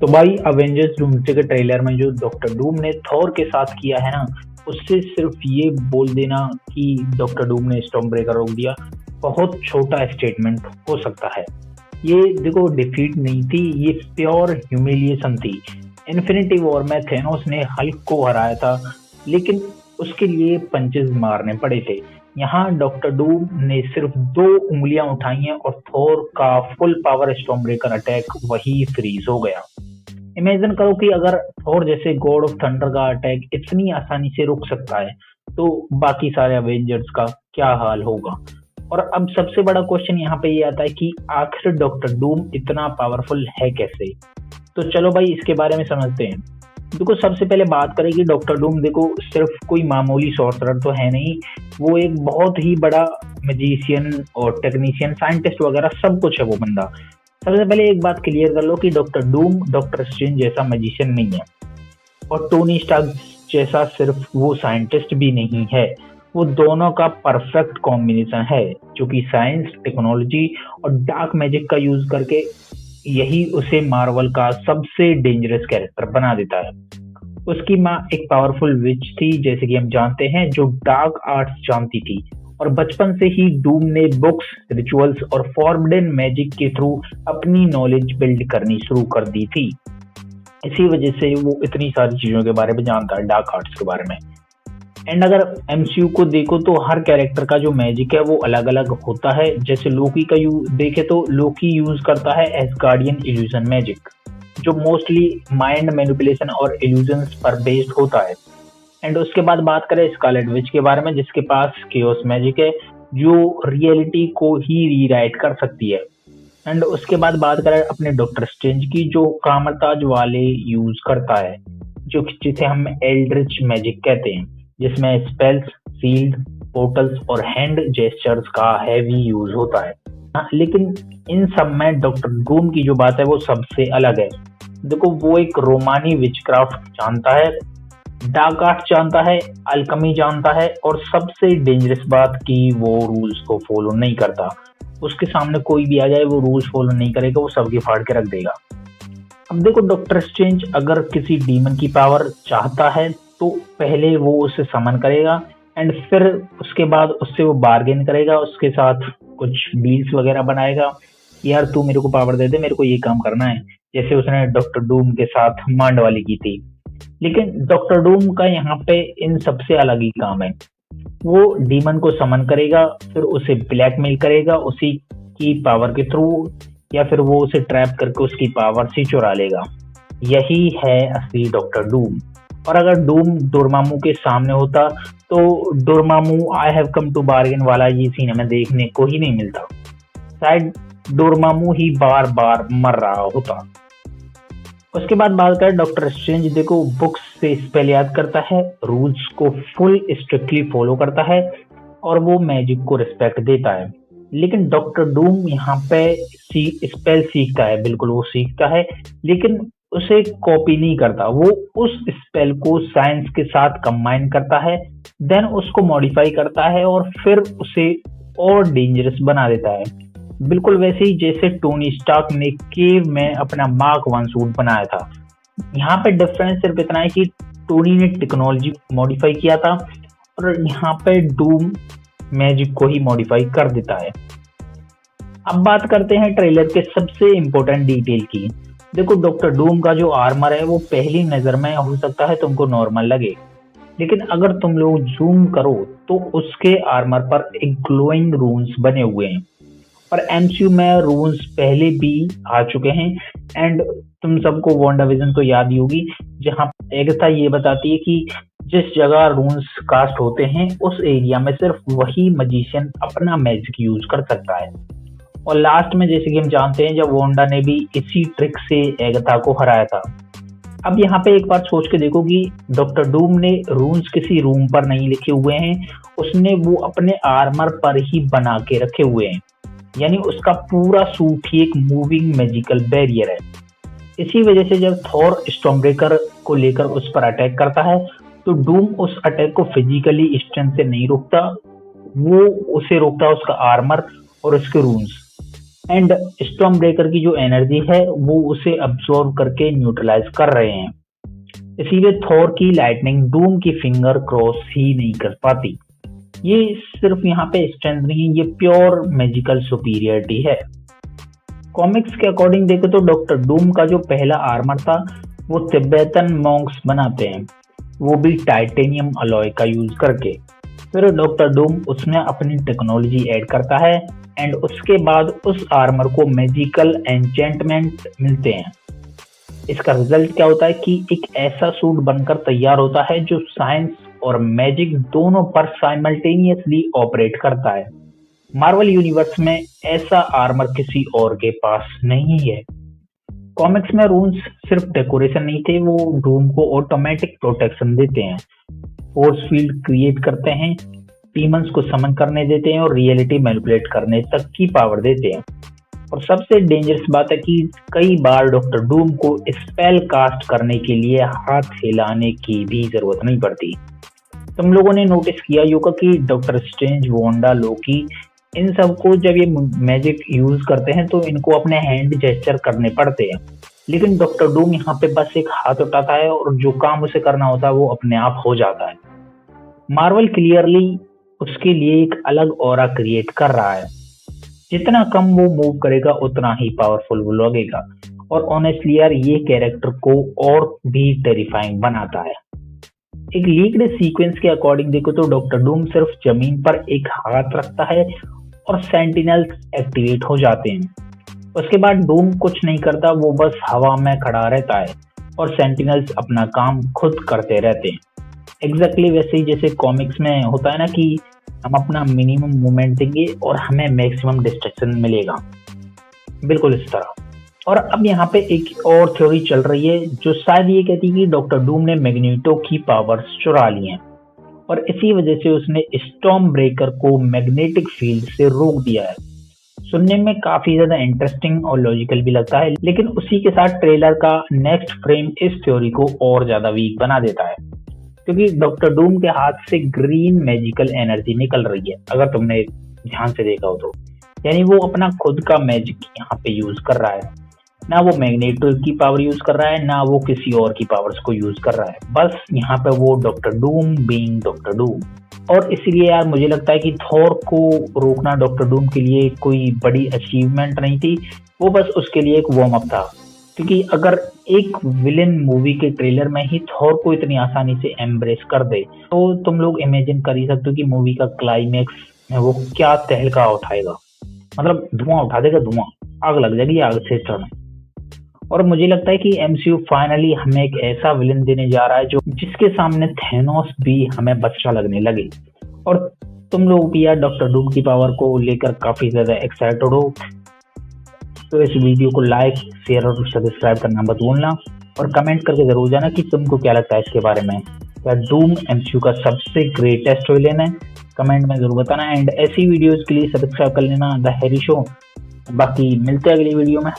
तो भाई Avengers doomsday के ट्रेलर में जो डॉक्टर डूम ने थॉर के साथ किया है ना, उससे सिर्फ ये बोल देना कि डॉक्टर डूम ने स्टॉर्म ब्रेकर रोक दिया, बहुत छोटा स्टेटमेंट हो सकता है। ये देखो डिफीट नहीं थी, ये प्योर ह्यूमिलिएशन थी। इन्फिनिटी वॉर में थेनोस ने हल्क को हराया था, लेकिन उसके लिए पंचेस मारने पड़े थे। यहाँ डॉक्टर डूम ने सिर्फ 2 उंगलियां उठाई हैं और थोर का full power storm breaker attack वही फ्रीज हो गया। इमेजिन करो कि अगर थोर जैसे गॉड ऑफ थंडर का अटैक इतनी आसानी से रुक सकता है, तो बाकी सारे अवेंजर्स का क्या हाल होगा। और अब सबसे बड़ा क्वेश्चन यहाँ पे ये आता है कि आखिर डॉक्टर डूम इतना पावरफुल है कैसे। तो चलो भाई इसके बारे में समझते हैं। देखो सबसे पहले बात करें कि डॉक्टर डूम देखो सिर्फ कोई मामूली सॉर्सरर तो है नहीं, वो एक बहुत ही बड़ा मैजिशियन और टेक्नीशियन साइंटिस्ट वगैरह सब कुछ है वो बंदा। सबसे पहले एक बात क्लियर कर लो कि डॉक्टर डूम डॉक्टर स्ट्रेंज जैसा मैजिशियन नहीं है, और टोनी स्टार्क जैसा सिर्फ वो साइंटिस्ट भी नहीं है। वो दोनों का परफेक्ट कॉम्बिनेशन है, जो कि साइंस, टेक्नोलॉजी और डार्क मैजिक का यूज करके यही उसे मार्वल का सबसे डेंजरस कैरेक्टर बना देता है। उसकी माँ एक पावरफुल विच थी, जैसे कि हम जानते हैं, जो डार्क आर्ट्स जानती थी, और बचपन से ही डूम ने बुक्स, रिचुअल्स और फॉरबिडन मैजिक के थ्रू अपनी नॉलेज बिल्ड करनी शुरू कर दी थी। इसी वजह से वो इतनी सारी चीजों के बारे में जानता है, डार्क आर्ट्स के बारे में। एंड अगर एमसीयू को देखो तो हर कैरेक्टर का जो मैजिक है वो अलग अलग होता है। जैसे लोकी का देखे तो लोकी यूज करता है एसगार्डियन इल्यूजन मैजिक, जो मोस्टली माइंड मैनिपुलेशन और इल्यूजन्स पर बेस्ड होता है। एंड उसके बाद बात करें स्कारलेट विच के बारे में, जिसके पास केओस मैजिक है, जो रियलिटी को ही रीराइट कर सकती है। एंड उसके बाद बात करें अपने डॉक्टर स्ट्रेंज की, जो कामरताज वाले यूज करता है, जो जिसे हम एल्ड्रिच मैजिक कहते हैं, जिसमें स्पेल्स, सील्ड, पोर्टल्स और हैंड जेस्चर्स का हैवी यूज होता है। लेकिन इन सब में डॉक्टर डूम की जो बात है वो सबसे अलग है। देखो वो एक रोमानी विचक्राफ्ट जानता है, डार्क आर्ट जानता है, अल्कमी जानता है, और सबसे डेंजरस बात कि वो रूल्स को फॉलो नहीं करता। उसके सामने कोई भी आ जाए वो रूल्स फॉलो नहीं करेगा, वो सबके फाड़ के रख देगा। अब देखो डॉक्टर स्ट्रेंज अगर किसी डीमन की पावर चाहता है तो पहले वो उसे समन करेगा, एंड फिर उसके बाद उससे वो बार्गेन करेगा, उसके साथ कुछ डील्स वगैरह बनाएगा। यार तू मेरे को पावर दे दे, मेरे को ये काम करना है, जैसे उसने डॉक्टर डूम के साथ मांड वाली की थी। लेकिन डॉक्टर डूम का यहाँ पे इन सबसे अलग ही काम है। वो डीमन को समन करेगा, फिर उसे ब्लैकमेल करेगा उसी की पावर के थ्रू, या फिर वो उसे ट्रैप करके उसकी पावर से चुरा लेगा। यही है असली डॉक्टर डूम। और अगर डूम डोरमामू के सामने होता तो Dormammu I have come to bargain वाला ये सीन हमें देखने को ही नहीं मिलता। शायद डोरमामू ही बार बार मर रहा होता। उसके बाद बात करें डॉक्टर स्ट्रेंज, देखो बुक्स से स्पेल याद करता है, रूल्स को फुल स्ट्रिक्टली फॉलो करता है, और वो मैजिक को रिस्पेक्ट देता है। लेकिन डॉक्टर डूम यहाँ पे स्पेल सीखता है, बिल्कुल वो सीखता है, लेकिन उसे कॉपी नहीं करता। वो उस स्पेल को साइंस के साथ कंबाइन करता है, देन उसको मॉडिफाई करता है, और फिर उसे और डेंजरस बना देता है। बिल्कुल वैसे ही जैसे टोनी स्टार्क ने केव में अपना मार्क 1 सूट बनाया था। यहाँ पे डिफरेंस सिर्फ इतना है कि टोनी ने टेक्नोलॉजी मॉडिफाई किया था, और यहाँ पे डूम मैजिक को ही मॉडिफाई कर देता है। अब बात करते हैं ट्रेलर के सबसे इम्पोर्टेंट डिटेल की। देखो डॉक्टर डूम का जो आर्मर है वो पहली नजर में हो सकता है तुमको नॉर्मल लगे, लेकिन अगर तुम लोग जूम करो तो उसके आर्मर पर एक ग्लोइंग रून्स बने हुए हैं। और एमसीयू में रून्स पहले भी आ चुके हैं, एंड तुम सबको वांडाविजन तो याद ही होगी, जहाँ एगथा ये बताती है कि जिस जगह रून्स कास्ट होते हैं उस एरिया में सिर्फ वही मैजिशियन अपना मैजिक यूज कर सकता है। और लास्ट में जैसे कि हम जानते हैं जब वांडा ने भी इसी ट्रिक से एगथा को हराया था। अब यहाँ पे एक बार सोच के देखो कि डॉक्टर डूम ने रून्स किसी रूम पर नहीं लिखे हुए हैं, उसने वो अपने आर्मर पर ही बना के रखे हुए हैं। यानी उसका पूरा सूट ही एक मूविंग मैजिकल बैरियर है। इसी वजह से जब थॉर स्टॉर्म ब्रेकर को लेकर उस पर अटैक करता है तो डूम उस अटैक को फिजिकली स्ट्रेंथ से नहीं रोकता, वो उसे रोकता उसका आर्मर और उसके रून्स। एंड स्टॉर्म ब्रेकर की जो एनर्जी है वो उसे अब्सॉर्ब करके न्यूट्रलाइज कर रहे हैं। इसीलिए थॉर की लाइटनिंग डूम की फिंगर क्रॉस ही नहीं कर पाती। ये सिर्फ यहाँ पे स्ट्रेंथ नहीं है, ये प्योर मैजिकल सुपीरियरिटी है। कॉमिक्स के अकॉर्डिंग देखे तो डॉक्टर डूम का जो पहला आर्मर था वो तिब्बतन मॉन्क्स बनाते हैं, वो भी टाइटेनियम अलॉय का यूज करके। फिर डॉक्टर डूम उसमें अपनी टेक्नोलॉजी ऐड करता है एंड उसके बाद उस आर्मर को मैजिकल एन्चेंटमेंट मिलते हैं। इसका रिजल्ट क्या होता है कि एक ऐसा सूट बनकर तैयार होता है जो साइंस और मैजिक दोनों पर साइमल्टेनियसली ऑपरेट करता है। मार्वल यूनिवर्स में ऐसा आर्मर किसी और के पास नहीं है। कॉमिक्स में रून्स सिर्फ डेकोरेशन नहीं थे, वो डूम को ऑटोमेटिक प्रोटेक्शन देते हैं, फोर्स फील्ड क्रिएट करते हैं, डीमंस को समन करने देते हैं और रियलिटी मैनिपुलेट करने तक की पावर देते हैं। और सबसे डेंजरस बात है कि कई बार डॉक्टर डूम को स्पेल कास्ट करने के लिए हाथ हिलाने की भी जरूरत नहीं पड़ती। तुम लोगों ने नोटिस किया होगा कि डॉक्टर स्ट्रेंज, वांडा, लोकी, इन सबको जब ये मैजिक यूज करते हैं तो इनको अपने हैंड जेस्चर करने पड़ते हैं, लेकिन डॉक्टर डूम यहाँ पे बस एक हाथ उठाता है और जो काम उसे करना होता है वो अपने आप हो जाता है। मार्वल क्लियरली उसके लिए एक अलग ऑरा क्रिएट कर रहा है। जितना कम वो मूव करेगा उतना ही पावरफुल वो लगेगा। और ऑनेस्टली यार ये कैरेक्टर को और भी टेरिफाइंग बनाता है। एक लीक्ड सीक्वेंस के अकॉर्डिंग देखो तो डॉक्टर डूम सिर्फ जमीन पर एक हाथ रखता है और सेंटिनल्स एक्टिवेट हो जाते हैं। उसके बाद डूम कुछ नहीं करता, वो बस हवा में खड़ा रहता है और सेंटिनल्स अपना काम खुद करते रहते हैं। एग्जैक्टली वैसे ही जैसे कॉमिक्स में होता है ना कि हम अपना मिनिमम मूवमेंट देंगे और हमें मैक्सिमम डिस्ट्रैक्शन मिलेगा, बिल्कुल इस तरह। और अब यहाँ पे एक और थ्योरी चल रही है जो शायद ये कहती है कि डॉक्टर डूम ने मैग्नेटो की पावर्स चुरा ली हैं और इसी वजह से उसने स्टॉर्म ब्रेकर को मैग्नेटिक फील्ड से रोक दिया है। सुनने में काफी ज्यादा इंटरेस्टिंग और लॉजिकल भी लगता है, लेकिन उसी के साथ ट्रेलर का नेक्स्ट फ्रेम इस थ्योरी को और ज्यादा वीक बना देता है, क्योंकि डॉक्टर डूम के हाथ से ग्रीन मैजिकल एनर्जी निकल रही है, अगर तुमने ध्यान से देखा हो तो। यानी वो अपना खुद का मैजिक यहाँ पे यूज कर रहा है, ना वो मैग्नेटो की पावर यूज कर रहा है, ना वो किसी और की पावर्स को यूज कर रहा है, बस यहाँ पे वो doctor Doom being doctor Doom. और इसीलिए यार मुझे लगता है कि थॉर को रोकना डॉक्टर डूम के लिए कोई बड़ी अचीवमेंट नहीं थी, वो बस उसके लिए एक वार्म अप था। क्योंकि अगर एक विलेन मूवी के ट्रेलर में ही थॉर को इतनी आसानी से एम्ब्रेस कर दे तो तुम लोग इमेजिन कर ही सकते हो कि मूवी का क्लाइमेक्स में वो क्या तहलका उठाएगा। मतलब धुआं उठा देगा, धुआं, आग लग जाएगी आग से चढ़ने। और मुझे लगता है कि एमसीयू फाइनली हमें एक ऐसा विलेन देने जा रहा है जो जिसके सामने थैनोस भी हमें बच्चा लगने लगे। और तुम लोग भी यार डॉक्टर डूम की पावर को लेकर काफी ज्यादा एक्साइटेड हो तो इस वीडियो को लाइक, शेयर और सब्सक्राइब करना मत भूलना और कमेंट करके जरूर जाना कि तुमको क्या लगता है इसके बारे में। क्या डूम एमसीयू का सबसे ग्रेटेस्ट विलेन है? कमेंट में जरूर बताना एंड ऐसी वीडियोस के लिए सब्सक्राइब कर लेना द हैरी शो। बाकी मिलते हैं अगली वीडियो में।